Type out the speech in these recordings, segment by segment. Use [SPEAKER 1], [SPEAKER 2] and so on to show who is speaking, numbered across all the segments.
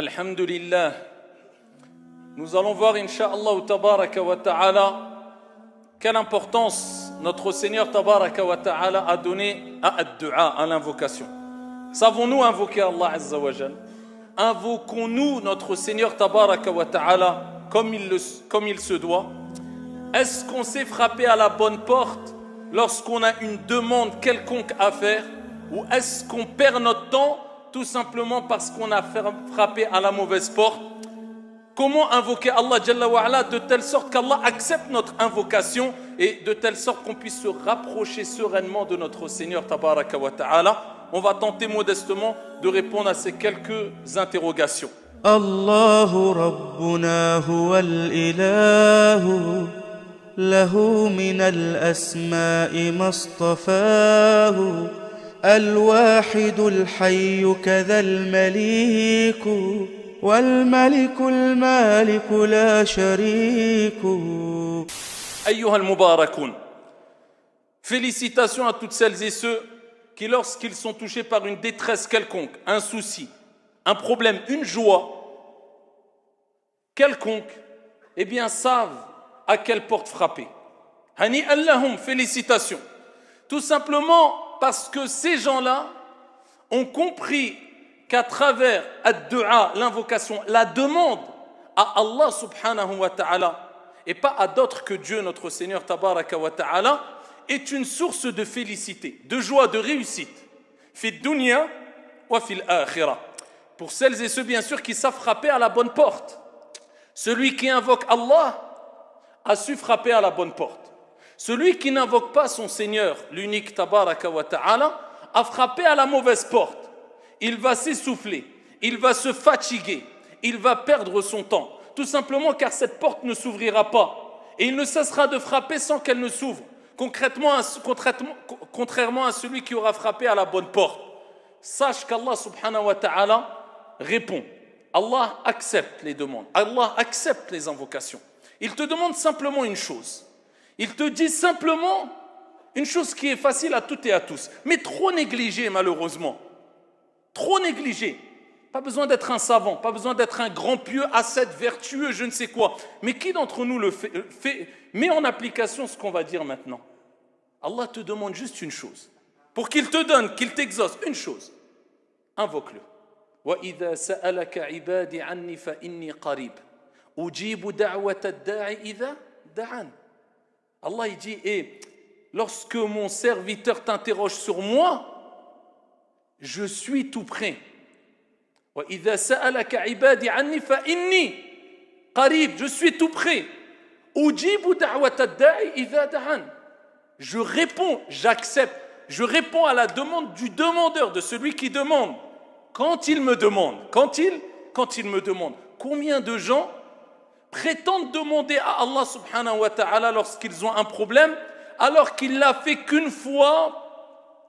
[SPEAKER 1] Alhamdulillah. Nous allons voir, Inch'Allah Tabaraka wa Ta'ala, quelle importance notre Seigneur Tabaraka wa Ta'ala a donné à ad-du'a, à l'invocation. Savons-nous invoquer Allah Azza wa Jal? Invoquons-nous notre Seigneur Tabaraka wa Ta'ala comme il se doit? Est-ce qu'on s'est frappé à la bonne porte lorsqu'on a une demande quelconque à faire? Ou est-ce qu'on perd notre temps tout simplement parce qu'on a frappé à la mauvaise porte? Comment invoquer Allah Jalla wa Ala de telle sorte qu'Allah accepte notre invocation et de telle sorte qu'on puisse se rapprocher sereinement de notre Seigneur Tabaraka wa Ta'ala? On va tenter modestement de répondre à ces quelques interrogations.
[SPEAKER 2] Allahu Rabbuna huwal ilahu lahu minal asma'i mastafahu al-wahidul hayyu kadhal maliku والملك المالك لا شريك.
[SPEAKER 1] أيها المباركون, félicitations à toutes celles et ceux qui, lorsqu'ils sont touchés par une détresse quelconque, un souci, un problème, une joie quelconque, eh bien savent à quelle porte frapper. Hani Allahum, félicitations. Tout simplement parce que ces gens-là ont compris qu'à travers ad-du'a, l'invocation, la demande à Allah subhanahu wa ta'ala et pas à d'autres que Dieu, notre Seigneur tabaraka wa ta'ala, est une source de félicité, de joie, de réussite. Fi dunya wa fil akhirah. Pour celles et ceux bien sûr qui savent frapper à la bonne porte. Celui qui invoque Allah a su frapper à la bonne porte. Celui qui n'invoque pas son Seigneur, l'unique tabaraka wa ta'ala, a frappé à la mauvaise porte. Il va s'essouffler, il va se fatiguer, il va perdre son temps, tout simplement car cette porte ne s'ouvrira pas et il ne cessera de frapper sans qu'elle ne s'ouvre, contrairement à celui qui aura frappé à la bonne porte. Sache qu'Allah subhanahu wa ta'ala répond. Allah accepte les demandes, Allah accepte les invocations. Il te demande simplement une chose, il te dit simplement une chose qui est facile à toutes et à tous, mais trop négligée malheureusement. Trop négligé. Pas besoin d'être un savant, pas besoin d'être un grand pieux, ascète, vertueux, je ne sais quoi. Mais qui d'entre nous met en application ce qu'on va dire maintenant? Allah te demande juste une chose. Pour qu'il te donne, qu'il t'exauce, une chose. Invoque-le. وَإِذَا سَأَلَكَ عِبَادِ عَنِّي فَإِنِّي قَرِيبٌ أُجِيبُ دَعْوَةَ الدَّاعِ إِذَا دَعَانِ. Allah il dit, lorsque mon serviteur t'interroge sur moi, je suis tout près. وَإِذَا سَأَلَكَ عِبَادِ عَنِّي فَإِنِّي قَرِيبٌ. Je suis tout près. أُجِيبُ دَعْوَةَ الدَّاعِ إِذَا دَعَانِ. Je réponds, j'accepte. Je réponds à la demande du demandeur, de celui qui demande. Quand il me demande. Quand il me demande. Combien de gens prétendent demander à Allah subhanahu wa ta'ala lorsqu'ils ont un problème, alors qu'il l'a fait qu'une fois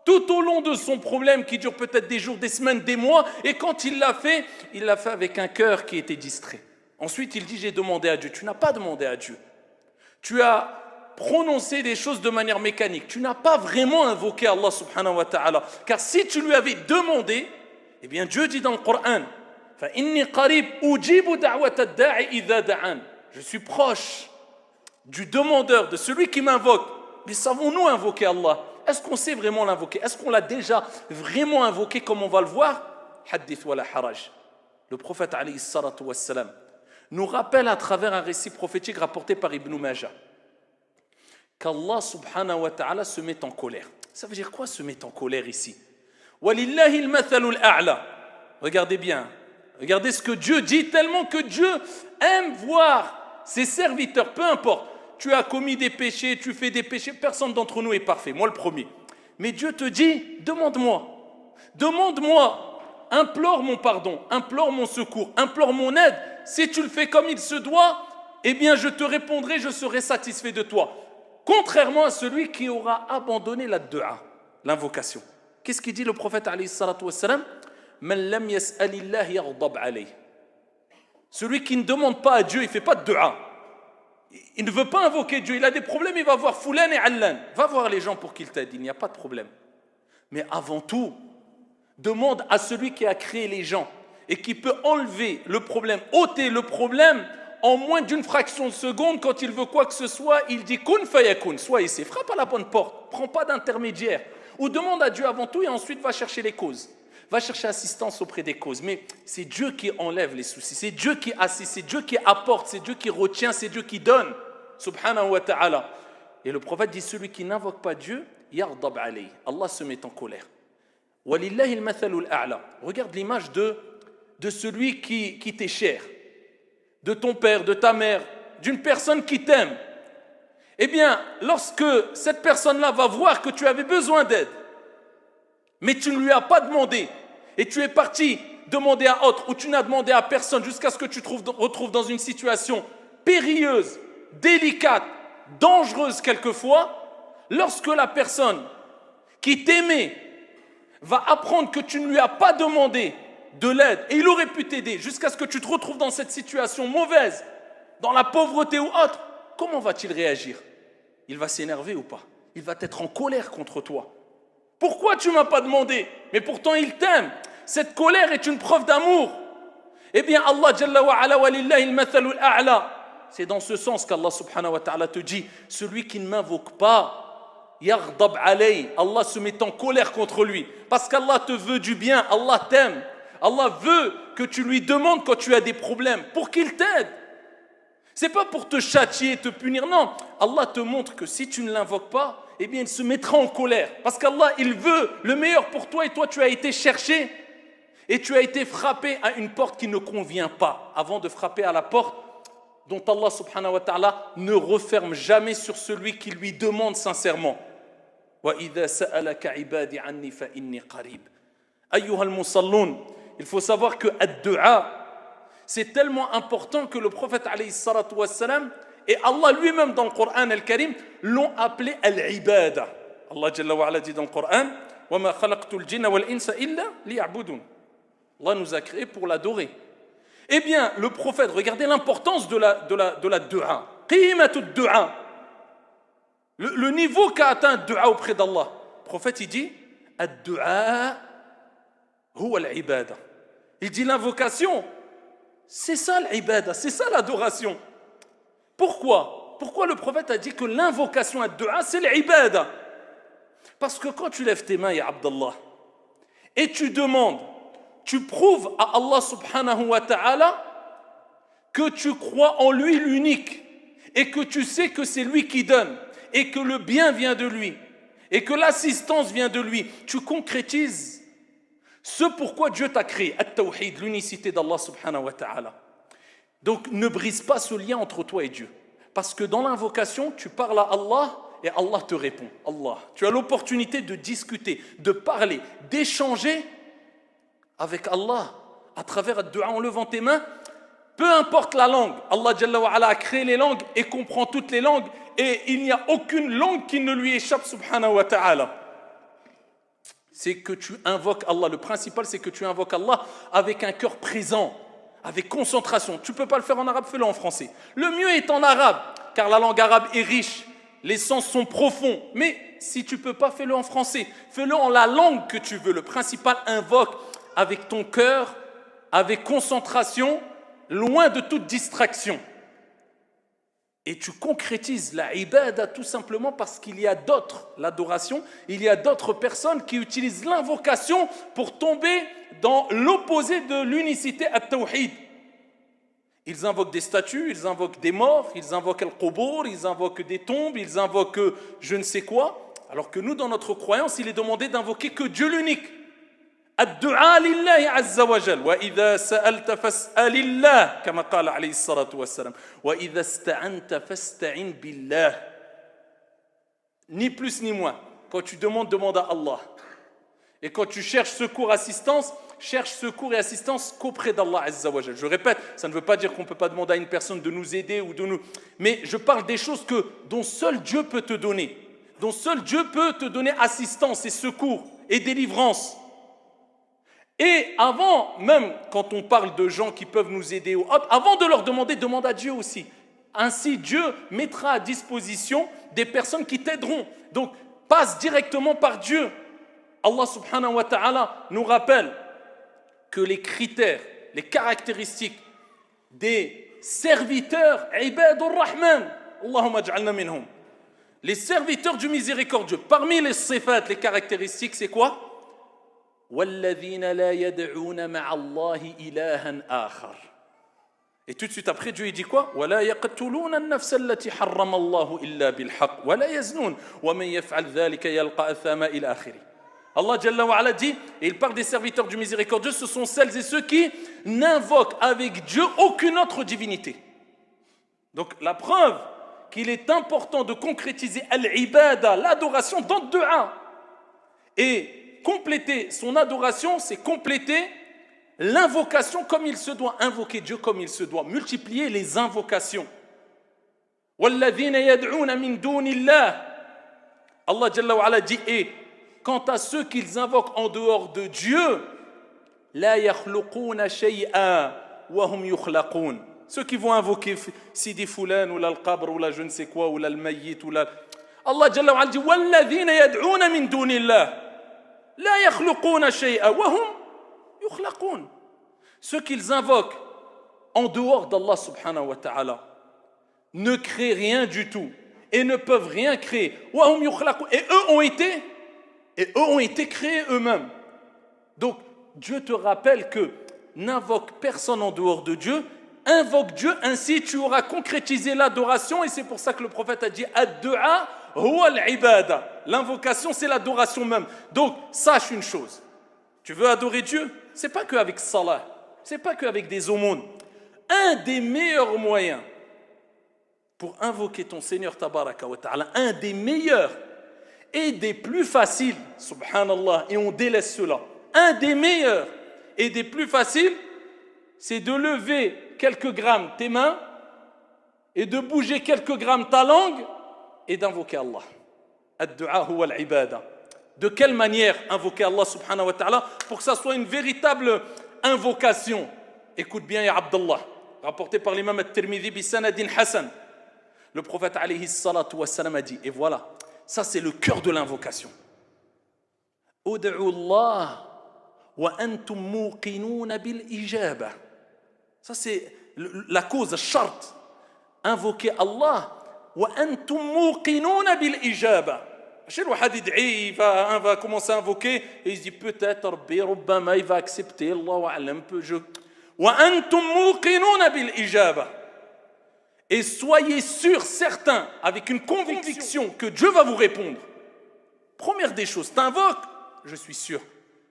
[SPEAKER 1] tout au long de son problème qui dure peut-être des jours, des semaines, des mois, et quand il l'a fait avec un cœur qui était distrait. Ensuite, il dit, j'ai demandé à Dieu. Tu n'as pas demandé à Dieu. Tu as prononcé des choses de manière mécanique. Tu n'as pas vraiment invoqué Allah subhanahu wa ta'ala. Car si tu lui avais demandé, eh bien Dieu dit dans le Coran, فَإِنِّي قَرِيبٌ أُجِيبُ دَعْوَةَ الدَّاعِ إِذَا دَعَانِ. Je suis proche du demandeur, de celui qui m'invoque. Mais savons-nous invoquer Allah? Est-ce qu'on sait vraiment l'invoquer? Est-ce qu'on l'a déjà vraiment invoqué comme on va le voir? Hadith wa la haraj. Le prophète alayhi salatu wassalam nous rappelle à travers un récit prophétique rapporté par Ibn Majah qu'Allah subhanahu wa ta'ala se met en colère. Ça veut dire quoi se met en colère ici? Walillahi al-mathalul a'la. Regardez bien. Regardez ce que Dieu dit, tellement que Dieu aime voir ses serviteurs, peu importe. Tu as commis des péchés, tu fais des péchés, personne d'entre nous est parfait, moi le premier. Mais Dieu te dit, demande-moi, implore mon pardon, implore mon secours, implore mon aide. Si tu le fais comme il se doit, eh bien je te répondrai, je serai satisfait de toi. Contrairement à celui qui aura abandonné la dua, l'invocation. Qu'est-ce qu'il dit le prophète alayhi salatu wassalam? Man lam yas'alillah yaghdab alayh. Celui qui ne demande pas à Dieu, il ne fait pas de dua. Il ne veut pas invoquer Dieu, il a des problèmes, il va voir Foulan et Allan. Va voir les gens pour qu'ils t'aident, il n'y a pas de problème. Mais avant tout, demande à celui qui a créé les gens et qui peut enlever le problème, ôter le problème en moins d'une fraction de seconde. Quand il veut quoi que ce soit, il dit kun fayakun, soit ici, frappe à la bonne porte, prends pas d'intermédiaire, ou demande à Dieu avant tout et ensuite va chercher les causes. Va chercher assistance auprès des causes. Mais c'est Dieu qui enlève les soucis, c'est Dieu qui assiste, c'est Dieu qui apporte, c'est Dieu qui retient, c'est Dieu qui donne. Subhanahu wa ta'ala. Et le prophète dit, celui qui n'invoque pas Dieu, yaghdab alayhi. Allah se met en colère. Walillahi al-mathalul a'la. Regarde l'image de celui qui t'est cher, de ton père, de ta mère, d'une personne qui t'aime. Eh bien, lorsque cette personne-là va voir que tu avais besoin d'aide, mais tu ne lui as pas demandé, et tu es parti demander à autre, ou tu n'as demandé à personne jusqu'à ce que tu te retrouves dans une situation périlleuse, délicate, dangereuse quelquefois, lorsque la personne qui t'aimait va apprendre que tu ne lui as pas demandé de l'aide, et il aurait pu t'aider jusqu'à ce que tu te retrouves dans cette situation mauvaise, dans la pauvreté ou autre, comment va-t-il réagir? Il va s'énerver ou pas? Il va être en colère contre toi. Pourquoi tu ne m'as pas demandé? Mais pourtant il t'aime. Cette colère est une preuve d'amour. Eh bien Allah Jalla wa ala walillahi al-mathalul a'la. C'est dans ce sens qu'Allah subhanahu wa ta'ala te dit, celui qui ne m'invoque pas, yaghdab alayhi, Allah se met en colère contre lui. Parce qu'Allah te veut du bien, Allah t'aime. Allah veut que tu lui demandes quand tu as des problèmes, pour qu'il t'aide. C'est pas pour te châtier, te punir, non. Allah te montre que si tu ne l'invoques pas, eh bien il se mettra en colère. Parce qu'Allah, il veut le meilleur pour toi et toi tu as été cherché et tu as été frappé à une porte qui ne convient pas avant de frapper à la porte dont Allah subhanahu wa ta'ala ne referme jamais sur celui qui lui demande sincèrement. وَإِذَا سَأَلَكَ عِبَادِ عَنِّي فَإِنِّي قَرِيبٌ. أَيُّهَا الْمُصَلُّونَ. Il faut savoir que ad-du'a, c'est tellement important que le prophète alayhi salatu wassalam et Allah lui-même dans le Coran al-Karim l'ont appelé al-ibada. Allah Jalla wa ala dit dans le Coran وَمَا خَلَقْتُ الْجِنَّ وَالْإِنسَ إِلَّا لِيَعْبُدُونَ. Allah nous a créés pour l'adorer. Eh bien, le prophète, regardez l'importance de la du'a. Qimatu du'a. Le niveau qu'a atteint le du'a auprès d'Allah. Le prophète, il dit ad-du'a huwa al-ibada. Il dit l'invocation, c'est ça l'ibada, c'est ça l'adoration. Pourquoi? Pourquoi le prophète a dit que l'invocation ad-du'a, c'est l'ibada? Parce que quand tu lèves tes mains, ya Abdallah, et tu demandes, tu prouves à Allah subhanahu wa ta'ala que tu crois en lui l'unique et que tu sais que c'est lui qui donne et que le bien vient de lui et que l'assistance vient de lui. Tu concrétises ce pourquoi Dieu t'a créé, at-tawhid, l'unicité d'Allah subhanahu wa ta'ala. Donc ne brise pas ce lien entre toi et Dieu. Parce que dans l'invocation, tu parles à Allah et Allah te répond. Allah. Tu as l'opportunité de discuter, de parler, d'échanger avec Allah à travers le dua en levant tes mains. Peu importe la langue, Allah Jalla wa ala a créé les langues et comprend toutes les langues et il n'y a aucune langue qui ne lui échappe subhanahu wa ta'ala. C'est que tu invoques Allah. Le principal, c'est que tu invoques Allah avec un cœur présent, avec concentration. Tu ne peux pas le faire en arabe, fais-le en français. Le mieux est en arabe, car la langue arabe est riche, les sens sont profonds. Mais si tu ne peux pas, fais-le en français. Fais-le en la langue que tu veux. Le principal, invoque avec ton cœur, avec concentration, loin de toute distraction. Et tu concrétises la ibada tout simplement parce qu'il y a d'autres, l'adoration, il y a d'autres personnes qui utilisent l'invocation pour tomber dans l'opposé de l'unicité at-tawhid. Ils invoquent des statues, ils invoquent des morts, ils invoquent al-qubur, ils invoquent des tombes, ils invoquent je ne sais quoi. Alors que nous, dans notre croyance, il est demandé d'invoquer que Dieu l'unique. Ad-du'a lillahi azza wa jal. Wa idha sa'alta fas'alillah, kama qala alayhi salatu wassalam. Wa idha ista'anta fasta'in billah. Ni plus ni moins. Quand tu demandes, demande à Allah. Et quand tu cherches secours, assistance, cherche secours et assistance qu'auprès d'Allah azza wa jal. Je répète, ça ne veut pas dire qu'on ne peut pas demander à une personne de nous aider ou de nous... Mais je parle des choses dont seul Dieu peut te donner. Dont seul Dieu peut te donner assistance et secours et délivrance. Et avant, même quand on parle de gens qui peuvent nous aider, avant de leur demander, demande à Dieu aussi. Ainsi, Dieu mettra à disposition des personnes qui t'aideront. Donc, passe directement par Dieu. Allah subhanahu wa ta'ala nous rappelle que les critères les caractéristiques des serviteurs ibadur rahman, Allahumma ij'alna minhum, les serviteurs du miséricordieux. Parmi les sifat, les caractéristiques, c'est quoi? وَالَّذِينَ لَا يَدْعُونَ مَعَ اللَّهِ إِلَهًا آخَرَ. Et tout de suite après, Dieu il dit quoi? وَلَا يَقْتُلُونَ النَّفْسَ الَّتِي حَرَّمَ اللَّهُ إِلَّا بِالْحَقِّ وَلَا يَزْنُونَ وَمَنْ يَفْعَلْ ذَلِكَ يَلْقَى أَثَامًا إِلَى آخِرِهِ. Allah Jalla wa Ala dit, et il parle des serviteurs du miséricordieux, ce sont celles et ceux qui n'invoquent avec Dieu aucune autre divinité. Donc la preuve qu'il est important de concrétiser al-ibada, l'adoration dans le dua. Et compléter son adoration, c'est compléter l'invocation comme il se doit, invoquer Dieu comme il se doit, multiplier les invocations. وَالَّذِينَ يَدْعُونَ مِن دُونِ اللَّهِ. Allah Jalla wa Ala dit, et quant à ceux qu'ils invoquent en dehors de Dieu, لا يخلقون شيئا وهم يخلقون. Ceux qui vont invoquer Sidi Fulan ou la Qabr ou la je ne sais quoi ou la Mayyit ou la... Allah Jalla wa Ala dit وَالَّذِينَ يَدْعُونَ مِن دُونِ اللَّهِ لا يخلقون شيئا وهم يخلقون. Ceux qu'ils invoquent en dehors d'Allah subhanahu wa ta'ala ne créent rien du tout et ne peuvent rien créer. وهم يخلقون. Et eux ont été créés eux-mêmes. Donc Dieu te rappelle que n'invoque personne en dehors de Dieu, invoque Dieu, ainsi tu auras concrétisé l'adoration. Et c'est pour ça que le prophète a dit ad-du'a huwa al-ibada. L'invocation, c'est l'adoration même. Donc, sache une chose. Tu veux adorer Dieu? C'est pas qu'avec salat, c'est pas qu'avec des aumônes. Un des meilleurs moyens pour invoquer ton Seigneur tabaraka wa ta'ala, un des meilleurs et des plus faciles, subhanallah, et on délaisse cela. Un des meilleurs et des plus faciles, c'est de lever quelques grammes tes mains et de bouger quelques grammes ta langue et d'invoquer Allah. Ad-du'a huwa al-ibada. De quelle manière invoquer Allah subhanahu wa ta'ala pour que ça soit une véritable invocation? Écoute bien, ya Abdallah, rapporté par l'imam al-Tirmidhi bi sanadin hasan. Le prophète alayhi salatu wa salam a dit, et voilà, ça c'est le cœur de l'invocation. Ud'u Allah wa antum muqinun bil ijaba. Ça c'est la cause, charte. Invoquer Allah wa antum muqinun bil ijaba. Chez le hadith, il va commencer à invoquer et il se dit peut-être Rabbi Rubbama il va accepter, Allahu a'lam, wa antum muqinun bil ijaba. Et soyez sûrs, certains, avec une conviction que Dieu va vous répondre. Première des choses, t'invoques, je suis sûr.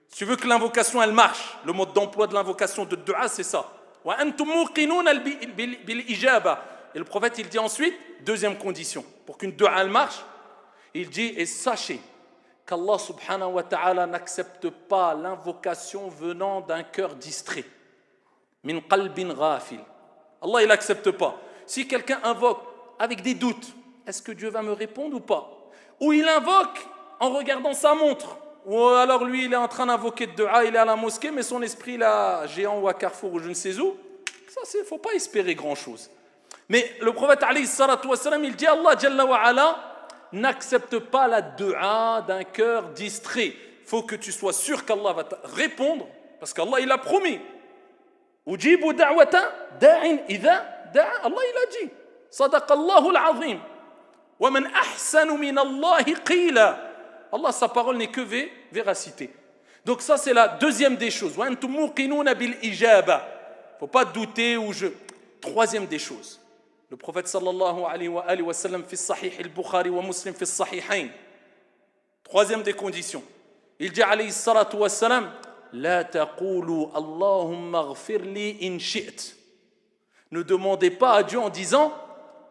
[SPEAKER 1] Si tu veux que l'invocation elle marche, le mode d'emploi de l'invocation de dua c'est ça. Wa antum muqinun bil ijaba. Et le prophète il dit ensuite, deuxième condition, pour qu'une dua elle marche, il dit, et sachez qu'Allah subhanahu wa ta'ala n'accepte pas l'invocation venant d'un cœur distrait. Min qalbin ghafil. Allah il n'accepte pas. Si quelqu'un invoque avec des doutes, est-ce que Dieu va me répondre ou pas? Ou il invoque en regardant sa montre, ou alors lui il est en train d'invoquer de dua, il est à la mosquée, mais son esprit là, géant ou à Carrefour ou je ne sais où, ça il ne faut pas espérer grand chose. Mais le prophète alayhi salatu wa salam, il dit Allah Jalla wa Ala n'accepte pas la dua d'un cœur distrait. Il faut que tu sois sûr qu'Allah va te répondre, parce qu'Allah il a promis. Ujibu da'wata da'in idha da'a. Allah il a dit. Sadaqallahu al-azim. Wa man ahsanu min Allahi qila. Allah sa parole n'est que véracité. Donc ça c'est la deuxième des choses. Wa antum muqinuna bil ijaba. Faut pas douter ou je. Troisième des choses. Le prophète sallallahu alayhi wa sallam fi sahih al-Bukhari wa Muslim fi sahihain. Troisième des conditions. Il dit alayhi salatu wa salam la taqulu Allahumma ighfir li in shi'ta. Ne demandez pas à Dieu en disant,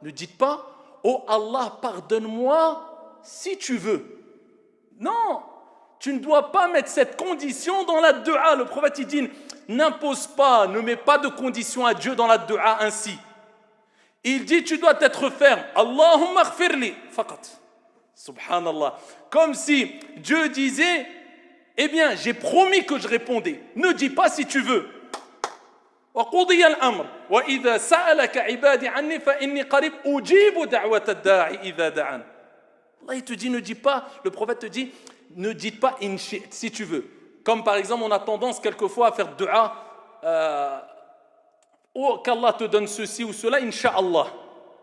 [SPEAKER 1] ne dites pas oh Allah pardonne-moi si tu veux. Non, tu ne dois pas mettre cette condition dans la dua. Le prophète il dit n'impose pas, ne mets pas de condition à Dieu dans la dua ainsi. Il dit tu dois être ferme. Allahumma ighfirli faqat. Subhanallah. Comme si Dieu disait eh bien j'ai promis que je répondais. Ne dis pas si tu veux. Wa qudiya al-amr wa idha sa'alaka ibadi anni fa inni qarib ujibu da'wata ad-da'i idha da'an. Allah il te dit ne dis pas, le prophète te dit ne dites pas in shi't si tu veux. Comme par exemple on a tendance quelquefois à faire dua ou qu'Allah te donne ceci ou cela, Inch'Allah.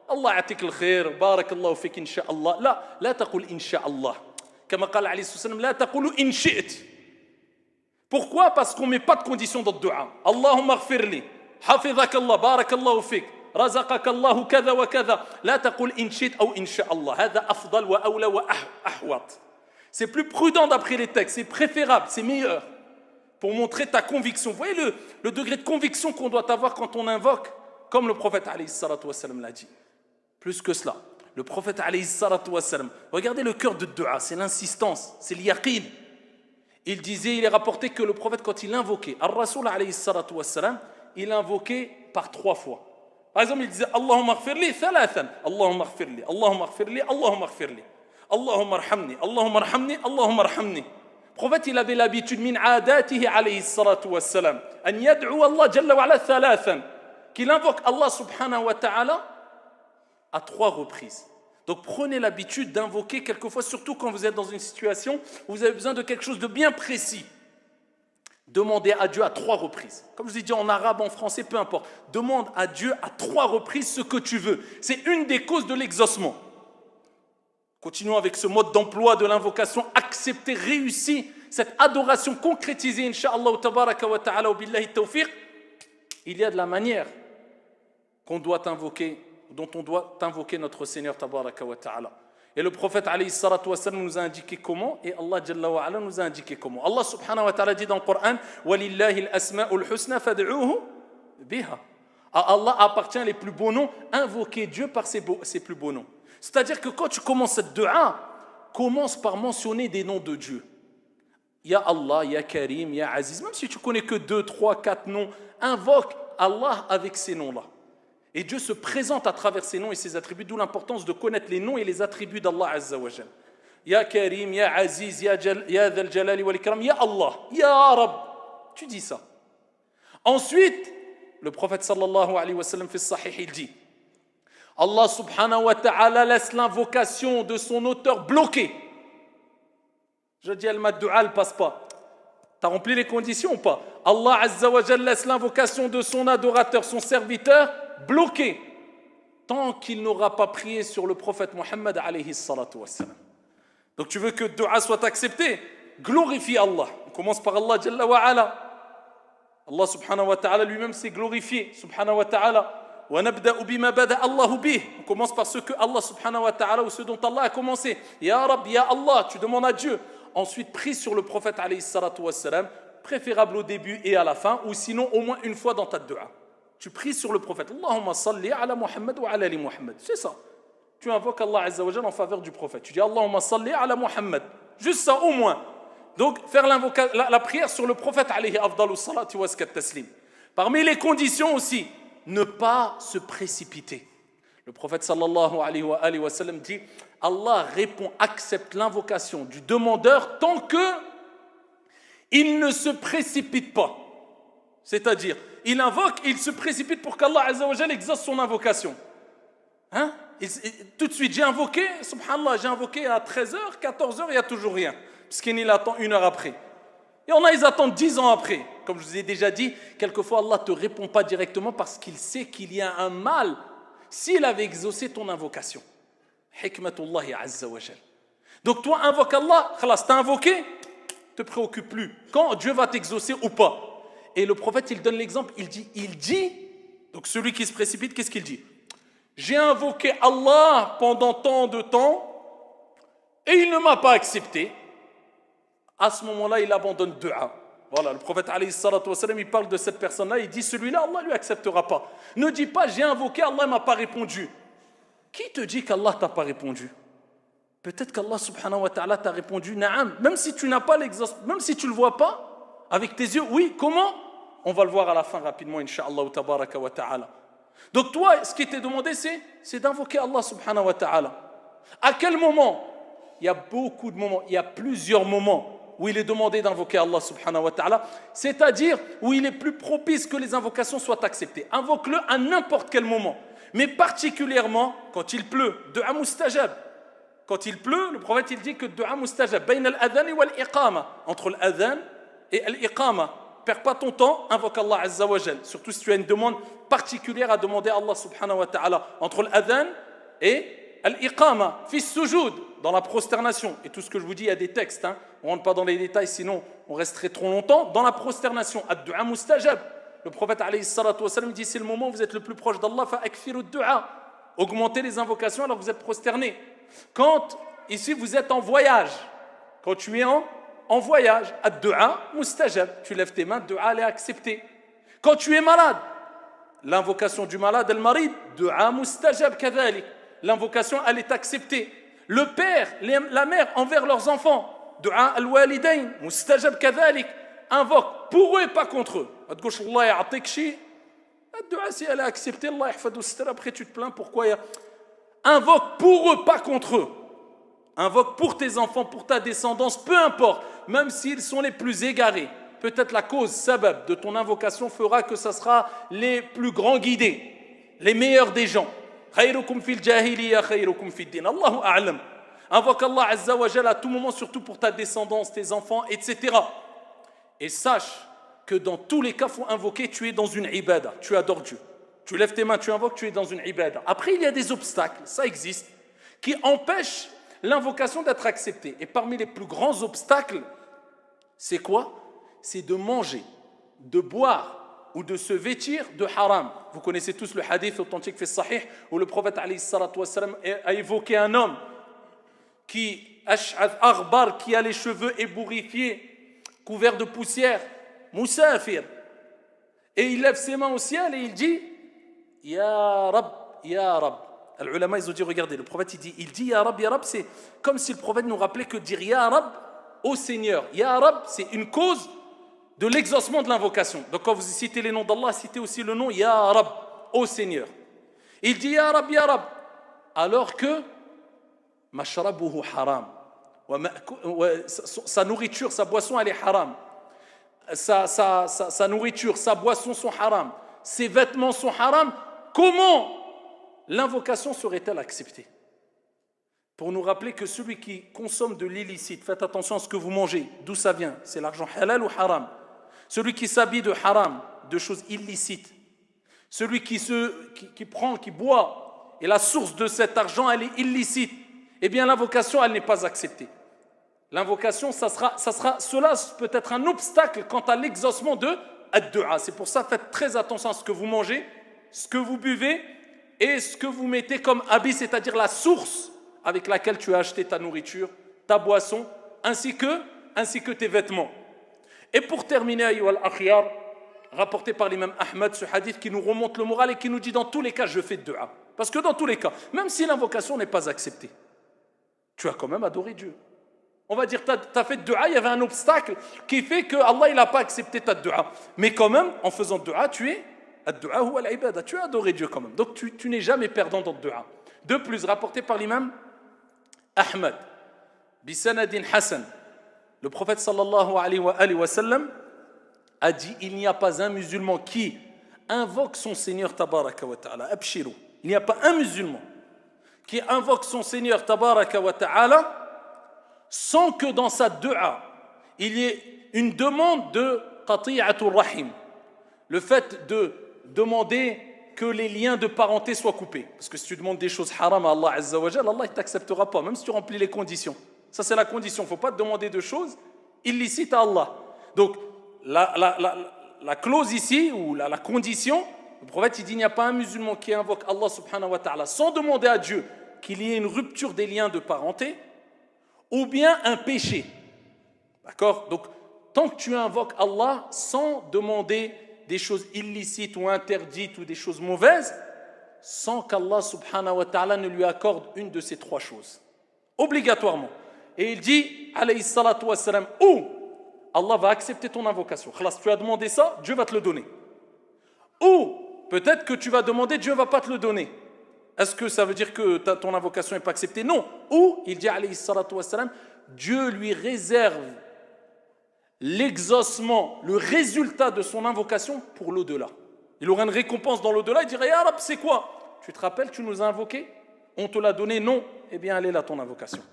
[SPEAKER 1] Allah atik al-khair, barakallahu fik, Inch'Allah. لا تقول Inch'Allah. كما قال عليه الصلاة والسلام, لا تقول إن شئت. Pourquoi? Parce qu'on ne met pas de condition dans le dua. Allahumma ghfirli, hafidhakallah, barakallahu fik, razaqakallahu kadha wa kadha. لا تقول إن شئت أو إن شاء الله. هذا أفضل وأولى وأحوط. C'est plus prudent d'après les textes, c'est préférable, c'est meilleur. Pour montrer ta conviction. Vous voyez le degré de conviction qu'on doit avoir quand on invoque, comme le prophète alayhi salatu wassalam l'a dit. Plus que cela, le prophète alayhi salatu wassalam, regardez le cœur de dua, c'est l'insistance, c'est l'yaqin. Il disait, il est rapporté que le prophète, quand il invoquait, al-Rasoul alayhi salatu wassalam, il invoquait par 3 fois. Par exemple, il disait, Allahumma ghfirli thalathan, Allahumma ghfirli, Allahumma ghfirli, Allahumma ghfirli, Allahumma arhamni, Allahumma arhamni, Allahumma arhamni. Le prophète, il avait l'habitude, min adatihi alayhi salatu wassalam, an yad'u Allah jalla wa ala thalathan, qu'il invoque Allah subhanahu wa ta'ala à 3 reprises. Donc prenez l'habitude d'invoquer quelquefois, surtout quand vous êtes dans une situation où vous avez besoin de quelque chose de bien précis. Demandez à Dieu à 3 reprises. Comme je vous ai dit en arabe, en français, peu importe. Demande à Dieu à 3 reprises ce que tu veux. C'est une des causes de l'exaucement. Continuons avec ce mode d'emploi de l'invocation accepté, réussi, cette adoration concrétisée, Inch'Allah tabaraka wa ta'ala, billahi tawfiq. Il y a de la manière qu'on doit invoquer, dont on doit invoquer notre Seigneur tabaraka wa ta'ala. Et le prophète alayhi salatu wa sallam nous a indiqué comment, et Allah jalla wa ala nous a indiqué comment. Allah subhanahu wa ta'ala dit dans le Coran, walillahi al-asma'ul husna fad'uhu biha. À Allah appartient les plus beaux noms, invoquez Dieu par ses plus beaux noms. C'est-à-dire que quand tu commences cette dua, commence par mentionner des noms de Dieu. Ya Allah, Ya Karim, Ya Aziz. Même si tu connais que 2, 3, 4 noms, invoque Allah avec ces noms-là. Et Dieu se présente à travers ses noms et ses attributs, d'où l'importance de connaître les noms et les attributs d'Allah Azza wa Jal. Ya Karim, Ya Aziz, Ya Dhal Jalali wal Ikram, Ya Allah, Ya Rab. Tu dis ça. Ensuite, le prophète sallallahu alayhi wa sallam fait sahih, il dit, Allah subhanahu wa ta'ala laisse l'invocation de son auteur bloquée. Je dis, al-maddu'a ne passe pas. Tu as rempli les conditions ou pas? Allah Azza wa Jal laisse l'invocation de son adorateur, son serviteur, bloquée, tant qu'il n'aura pas prié sur le prophète Muhammad alayhi salatu wassalam. Donc tu veux que dua soit accepté? Glorifie Allah. On commence par Allah Jalla wa ala. Allah subhanahu wa ta'ala lui-même s'est glorifié, subhanahu wa ta'ala. وَنَبْدَأُ بِمَا بَدَأَ اللَّهُ بِهِ. On commence par ce que Allah subhanahu wa ta'ala, ou ce dont Allah a commencé. Ya Rab, Ya Allah, tu demandes à Dieu. Ensuite, prie sur le prophète alayhi salatu wassalam, préférable au début et à la fin, ou sinon au moins une fois dans ta dua. Tu pries sur le prophète. Allahumma salli ala Muhammad wa ala ali Muhammad. C'est ça. Tu invoques Allah Azza wa Jal en faveur du prophète. Tu dis Allahumma salli ala Muhammad. Juste ça au moins. Donc faire la prière sur le prophète alayhi afdalu salati wa askat taslim. Parmi les conditions aussi, ne pas se précipiter. Le prophète sallallahu alayhi wa sallam dit, Allah répond, accepte l'invocation du demandeur tant que il ne se précipite pas. C'est-à-dire, il invoque, il se précipite pour qu'Allah Azza wa Jal exauce son invocation. Hein? Tout de suite, j'ai invoqué, subhanallah, j'ai invoqué à 13h, 14h, il n'y a toujours rien. Parce qu'il attend 1 heure après. Et on a, ils attendent 10 ans après. Comme je vous ai déjà dit, quelquefois Allah ne te répond pas directement parce qu'il sait qu'il y a un mal s'il avait exaucé ton invocation. Hikmatullahi Azza wa Jal. Donc toi, invoque Allah, khalas, t'as invoqué, te préoccupe plus. Quand Dieu va t'exaucer ou pas. Et le prophète, il donne l'exemple, il dit, donc celui qui se précipite, qu'est-ce qu'il dit? J'ai invoqué Allah pendant tant de temps et il ne m'a pas accepté. À ce moment-là, il abandonne dua. Voilà, le prophète alayhi salatu wassalam, il parle de cette personne-là, il dit celui-là, Allah ne lui acceptera pas. Ne dis pas j'ai invoqué, Allah ne m'a pas répondu. Qui te dit qu'Allah ne t'a pas répondu? Peut-être qu'Allah subhanahu wa ta'ala t'a répondu na'am, même si tu n'as pas l'exaucement, même si tu ne le vois pas avec tes yeux. Oui, comment? On va le voir à la fin rapidement, incha'Allah tabaraka wa ta'ala. Donc toi, ce qui t'est demandé, c'est d'invoquer Allah subhanahu wa ta'ala. À quel moment? Il y a beaucoup de moments, il y a plusieurs moments où il est demandé d'invoquer Allah subhanahu wa ta'ala, c'est-à-dire où il est plus propice que les invocations soient acceptées. Invoque-le à n'importe quel moment, mais particulièrement quand il pleut, du'a mustajab. Quand il pleut, le prophète il dit que du'a mustajab, bayna al-adhan wal-iqama, entre l'adhan et l'iqama, perds pas ton temps, invoque Allah Azza wa Jal. Surtout si tu as une demande particulière à demander à Allah subhanahu wa ta'ala entre l'adhan et l'iqama, fi sujoud, dans la prosternation. Et tout ce que je vous dis, il y a des textes, hein. On ne rentre pas dans les détails, sinon on resterait trop longtemps. Dans la prosternation, ad-du'a mustajab. Le prophète alayhi salatu wa sallam dit, c'est le moment où vous êtes le plus proche d'Allah, fa'akfiru ad-du'a. Augmentez les invocations alors que vous êtes prosterné. Quand, ici, vous êtes en voyage, quand tu es en voyage, ad-du'a mustajab, tu lèves tes mains, ad-du'a elle est acceptée. Quand tu es malade, l'invocation du malade, al-marid, du'a mustajab kadhalik, l'invocation elle est acceptée. Le père, la mère envers leurs enfants, du'a al-walidain, mustajab kadhalik, invoque pour eux et pas contre eux. Allah ya'atik shi, ad-du'a si elle est acceptée, Allah yahfadou sitra, après tu te plains pourquoi invoque pour eux, pas contre eux. Invoque pour tes enfants, pour ta descendance, peu importe, même s'ils sont les plus égarés. Peut-être la cause, sabab, de ton invocation fera que ça sera les plus grands guidés, les meilleurs des gens. Khayrukum fil jahiliya, khayrukum fid din. Allahu a'lam. Invoque Allah Azza wa Jalla à tout moment, surtout pour ta descendance, tes enfants, etc. Et sache que dans tous les cas, il faut invoquer, tu es dans une ibada, tu adores Dieu. Tu lèves tes mains, tu invoques, tu es dans une ibada. Après, il y a des obstacles, ça existe, qui empêchent l'invocation d'être acceptée. Et parmi les plus grands obstacles, c'est quoi? C'est de manger, de boire ou de se vêtir de haram. Vous connaissez tous le hadith authentique fait sahih où le prophète alayhi salatu wassalam a évoqué un homme qui ash'ath aghbar, qui a les cheveux ébouriffés, couverts de poussière, musafir. Et il lève ses mains au ciel et il dit Ya Rab, Ya Rab. Les ulama, ils ont dit, regardez, le prophète il dit Ya Rab, c'est comme si le prophète nous rappelait que dire Ya Rab au Seigneur, Ya Rab, c'est une cause de l'exaucement de l'invocation. Donc quand vous citez les noms d'Allah, citez aussi le nom Ya Rab, au Seigneur. Il dit Ya Rab, alors que mashrabuhu haram, sa nourriture, sa boisson, elle est haram. Sa nourriture, sa boisson sont haram, ses vêtements sont haram. Comment l'invocation serait-elle acceptée? Pour nous rappeler que celui qui consomme de l'illicite, faites attention à ce que vous mangez, d'où ça vient, c'est l'argent halal ou haram. Celui qui s'habille de haram, de choses illicites, celui qui prend, qui boit, et la source de cet argent, elle est illicite, eh bien l'invocation, elle n'est pas acceptée. L'invocation, cela peut être un obstacle quant à l'exaucement de ad-du'a. C'est pour ça, faites très attention à ce que vous mangez, ce que vous buvez et ce que vous mettez comme habit, c'est-à-dire la source avec laquelle tu as acheté ta nourriture, ta boisson, ainsi que tes vêtements. Et pour terminer, ayyuha al-akhyar, rapporté par l'imam Ahmad, ce hadith qui nous remonte le moral et qui nous dit dans tous les cas, je fais dua. Parce que dans tous les cas, même si l'invocation n'est pas acceptée, tu as quand même adoré Dieu. On va dire, tu as fait dua, il y avait un obstacle qui fait que Allah n'a pas accepté ta dua. Mais quand même, en faisant dua, tu es ad-du'a huwa al-ibada, tu as adoré Dieu quand même. Donc tu n'es jamais perdant dans le dua. De plus, rapporté par l'imam Ahmad, bisanadin Hassan, le prophète sallallahu alayhi wa sallam a dit, il n'y a pas un musulman qui invoque son Seigneur tabaraka wa ta'ala, abshiru, il n'y a pas un musulman qui invoque son Seigneur tabaraka wa ta'ala sans que dans sa dua il y ait une demande de qati'atul rahim, le fait de demander que les liens de parenté soient coupés. Parce que si tu demandes des choses haram à Allah Azza wa Jalla, Allah ne t'acceptera pas, même si tu remplis les conditions. Ça, c'est la condition. Il ne faut pas te demander de choses illicites à Allah. Donc, la clause ici, ou la condition, le prophète il dit, il n'y a pas un musulman qui invoque Allah subhanahu wa ta'ala sans demander à Dieu qu'il y ait une rupture des liens de parenté, ou bien un péché. D'accord? Donc, tant que tu invoques Allah sans demander des choses illicites ou interdites ou des choses mauvaises, sans qu'Allah subhanahu wa ta'ala ne lui accorde une de ces trois choses. Obligatoirement. Et il dit, alayhi salatu wa salam, ou Allah va accepter ton invocation. Si tu as demandé ça, Dieu va te le donner. Ou peut-être que tu vas demander, Dieu ne va pas te le donner. Est-ce que ça veut dire que ton invocation n'est pas acceptée? Non. Ou, il dit, alayhi salatu wa salam, Dieu lui réserve l'exaucement, le résultat de son invocation pour l'au-delà. Il aura une récompense dans l'au-delà, il dirait, Ya Rab, c'est quoi? Tu te rappelles, tu nous as invoqué? On te l'a donné? Non. Eh bien, elle est là, ton invocation.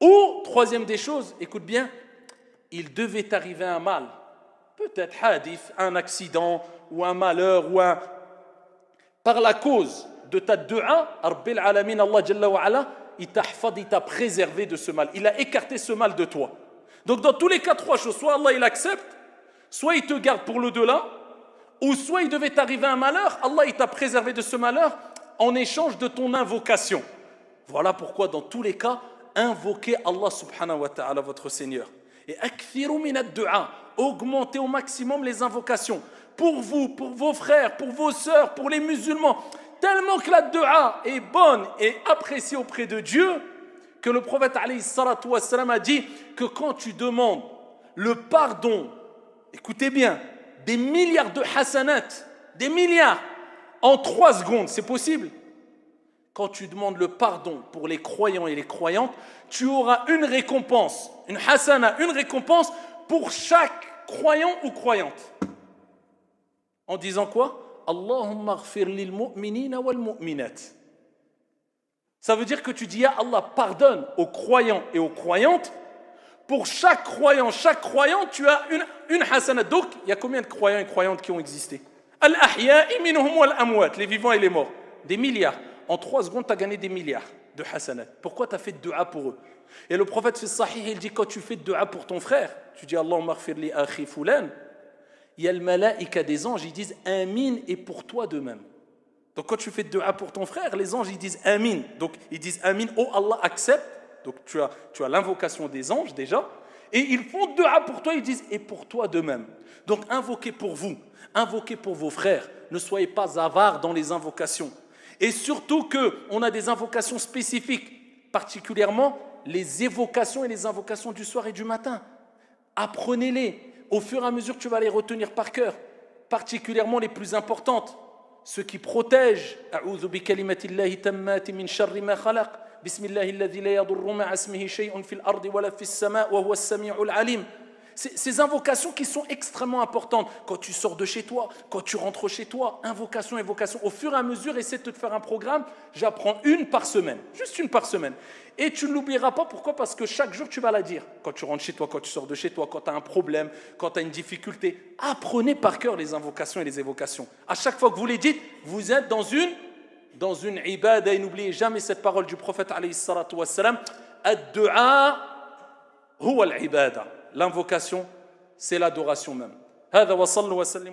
[SPEAKER 1] Ou, troisième des choses, écoute bien, il devait t'arriver un mal peut-être hadith, un accident ou un malheur par la cause de ta dua, Rabbil Alamin, Allah Jalla wa Ala, il t'a préservé de ce mal, il a écarté ce mal de toi. Donc dans tous les cas, 3 choses, soit Allah il accepte, soit il te garde pour l'au-delà, ou soit il devait t'arriver un malheur, Allah il t'a préservé de ce malheur en échange de ton invocation. Voilà pourquoi dans tous les cas, invoquez Allah subhanahu wa ta'ala, votre Seigneur. Et akthiru min ad-du'a, augmentez au maximum les invocations. Pour vous, pour vos frères, pour vos sœurs, pour les musulmans. Tellement que la dua est bonne et appréciée auprès de Dieu, que le prophète alayhi salatu wassalam a dit que quand tu demandes le pardon, écoutez bien, des milliards de hasanat, des milliards, en 3 secondes, c'est possible? Quand tu demandes le pardon pour les croyants et les croyantes, tu auras une récompense, une hasana, une récompense pour chaque croyant ou croyante. En disant quoi? Allahumma ghfir lil mu'minina wal mu'minat. Ça veut dire que tu dis, ya Allah, pardonne aux croyants et aux croyantes. Pour chaque croyant, chaque croyante, tu as une hasana. Donc, il y a combien de croyants et croyantes qui ont existé? Al-ahya'i minhum wal amwat, les vivants et les morts. Des milliards. En 3 secondes, tu as gagné des milliards de hasanat. Pourquoi tu as fait de dua pour eux? Et le prophète fait sahih, il dit, quand tu fais de dua pour ton frère, tu dis, Allahumma ghfir li akhi fulan, il y a le malaïka des anges, ils disent Amin et pour toi de même. Donc quand tu fais de dua pour ton frère, les anges ils disent Amin. Donc ils disent Amin, oh Allah accepte. Donc tu as l'invocation des anges déjà. Et ils font de dua pour toi, ils disent et pour toi de même. Donc invoquez pour vous, invoquez pour vos frères. Ne soyez pas avares dans les invocations. Et surtout qu'on a des invocations spécifiques, particulièrement les évocations et les invocations du soir et du matin. Apprenez-les. Au fur et à mesure, tu vas les retenir par cœur, particulièrement les plus importantes, ceux qui protègent. A'udhu bi kalimatillahi tammati min sharri ma khalaq. Bismillahi alladhi la yadurru ma'a ismihi shay'un fil ardi wa la fis sama' wa huwa as-sami'ul 'alim. Ces invocations qui sont extrêmement importantes. Quand tu sors de chez toi, quand tu rentres chez toi, invocation, invocation. Au fur et à mesure, essaie de te faire un programme. J'apprends une par semaine, juste une par semaine. Et tu ne l'oublieras pas, pourquoi? Parce que chaque jour, tu vas la dire. Quand tu rentres chez toi, quand tu sors de chez toi, quand tu as un problème, quand tu as une difficulté. Apprenez par cœur les invocations et les évocations. À chaque fois que vous les dites, vous êtes dans une ibada. Et n'oubliez jamais cette parole du prophète alayhi salatu wassalam. Ad-du'a huwa al-ibada. L'invocation, c'est l'adoration même. هذا وصلوا وسلموا